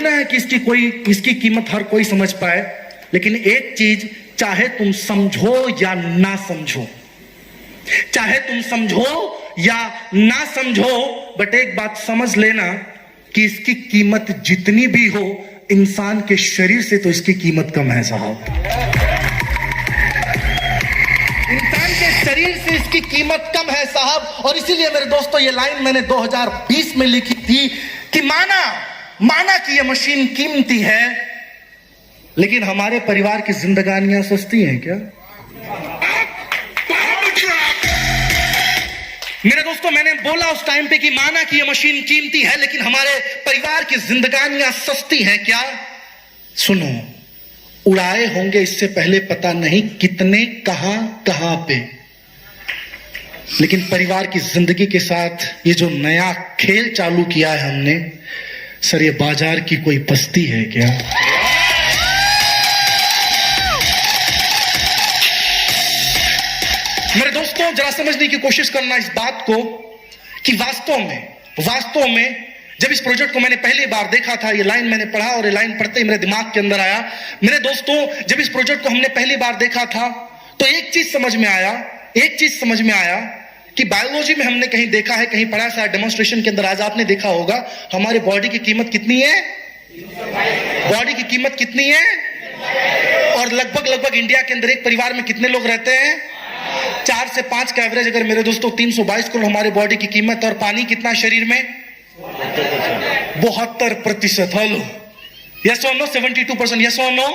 ना है कि इसकी कीमत हर कोई समझ पाए, लेकिन एक चीज, चाहे तुम समझो या ना समझो, चाहे तुम समझो या ना समझो, बट एक बात समझ लेना कि इसकी कीमत जितनी भी हो, इंसान के शरीर से तो इसकी कीमत कम है साहब। इंसान के शरीर से इसकी कीमत कम है साहब। और इसीलिए मेरे दोस्तों ये लाइन मैंने 2020 में लिखी थी कि माना कि ये मशीन कीमती है, लेकिन हमारे परिवार की जिंदगानियां सस्ती हैं क्या? मेरे दोस्तों मैंने बोला उस टाइम पे कि माना कि ये मशीन कीमती है, लेकिन हमारे परिवार की जिंदगानियां सस्ती हैं क्या? सुनो, उड़ाए होंगे इससे पहले पता नहीं कितने कहां पे, लेकिन परिवार की जिंदगी के साथ ये जो नया खेल चालू किया है हमने, सर ये बाजार की कोई बस्ती है क्या? मेरे दोस्तों जरा समझने की कोशिश करना इस बात को कि वास्तव में जब इस प्रोजेक्ट को मैंने पहली बार देखा था, ये लाइन मैंने पढ़ा और ये लाइन पढ़ते ही मेरे दिमाग के अंदर आया। मेरे दोस्तों जब इस प्रोजेक्ट को हमने पहली बार देखा था तो एक चीज समझ में आया कि बायोलॉजी में हमने कहीं देखा है, कहीं पढ़ा, शायद डेमोन्स्ट्रेशन के अंदर आज आपने देखा होगा, हमारे बॉडी की कीमत कितनी है? बॉडी की कीमत कितनी है? और लगभग इंडिया के अंदर एक परिवार में कितने लोग रहते हैं? 4 से 5 का एवरेज। अगर मेरे दोस्तों 322 करोड़ हमारे बॉडी की कीमत, और पानी कितना शरीर में? 72%। हेलो, यस और नो? 72%, यस और नो?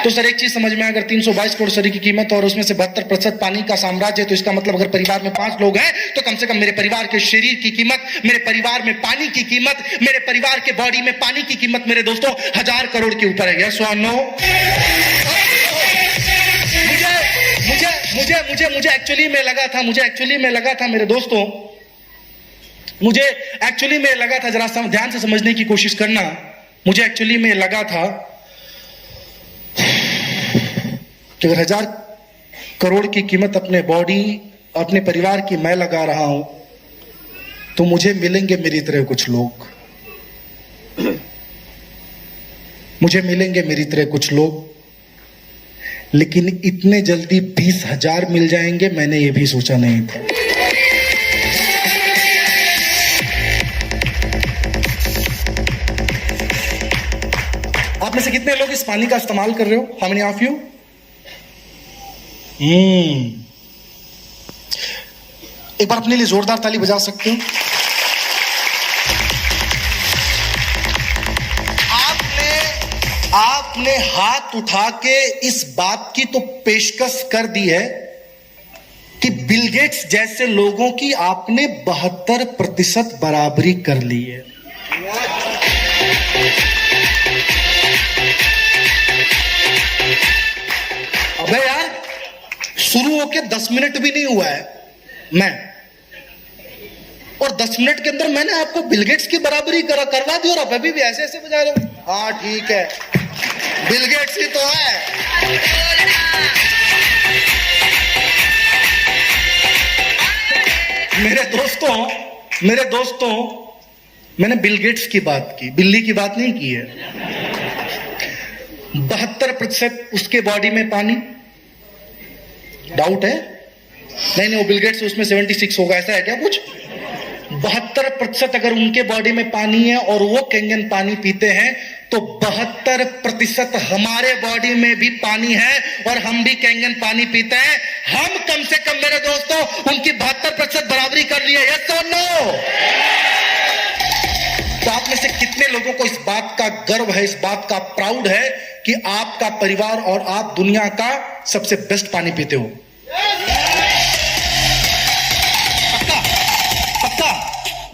तो सर एक चीज समझ में, अगर 322 करोड़ शरीर की कीमत और उसमें से 72% पानी का साम्राज्य है, तो इसका मतलब अगर परिवार में 5 लोग हैं तो कम से कम मेरे परिवार के शरीर की कीमत, मेरे परिवार में पानी की कीमत, मेरे परिवार के बॉडी में पानी की कीमत मेरे दोस्तों 1000 करोड़ के ऊपर है। यस और नो? मुझे एक्चुअली में लगा था मेरे दोस्तों, मुझे एक्चुअली में लगा था, जरा ध्यान से समझने की कोशिश करना, मुझे एक्चुअली में लगा था कि अगर 1000 करोड़ की कीमत अपने बॉडी, अपने परिवार की मैं लगा रहा हूं, तो मुझे मिलेंगे मेरी तरह कुछ लोग, लेकिन इतने जल्दी 20,000 मिल जाएंगे मैंने ये भी सोचा नहीं था। आप में से कितने लोग इस पानी का इस्तेमाल कर रहे हो? How many of you? एक बार अपने लिए जोरदार ताली बजा सकते हो? आपने हाथ उठा के इस बात की तो पेशकश कर दी है कि बिल गेट्स जैसे लोगों की आपने 72% बराबरी कर ली है। अबे यार, शुरू होके 10 मिनट भी नहीं हुआ है और 10 मिनट के अंदर मैंने आपको बिल गेट्स की बराबरी करवा दी, और आप अभी भी ऐसे ऐसे बजा रहे हो। हाँ ठीक है, बिल गेट्स ही तो है। मेरे दोस्तों मैंने बिल गेट्स की बात की, बिल्ली की बात नहीं की है। 72% उसके बॉडी में पानी, डाउट है? नहीं, वो बिल गेट्स उसमें 76 होगा, ऐसा है क्या कुछ? 72% अगर उनके बॉडी में पानी है और वो कैंगन पानी पीते हैं, तो 72% हमारे बॉडी में भी पानी है और हम भी कैंगन पानी पीते हैं। हम कम से कम मेरे दोस्तों उनकी 72% बराबरी कर लिए। यस और नो? तो आप में से कितने लोगों को इस बात का गर्व है, इस बात का प्राउड है कि आपका परिवार और आप दुनिया का सबसे बेस्ट पानी पीते हो?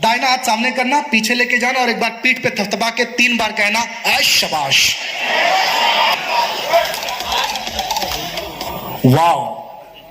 दाहिना हाथ सामने करना, पीछे लेके जाना और एक बार पीठ पे थपथपा के 3 बार कहना, शाबाश, वाह।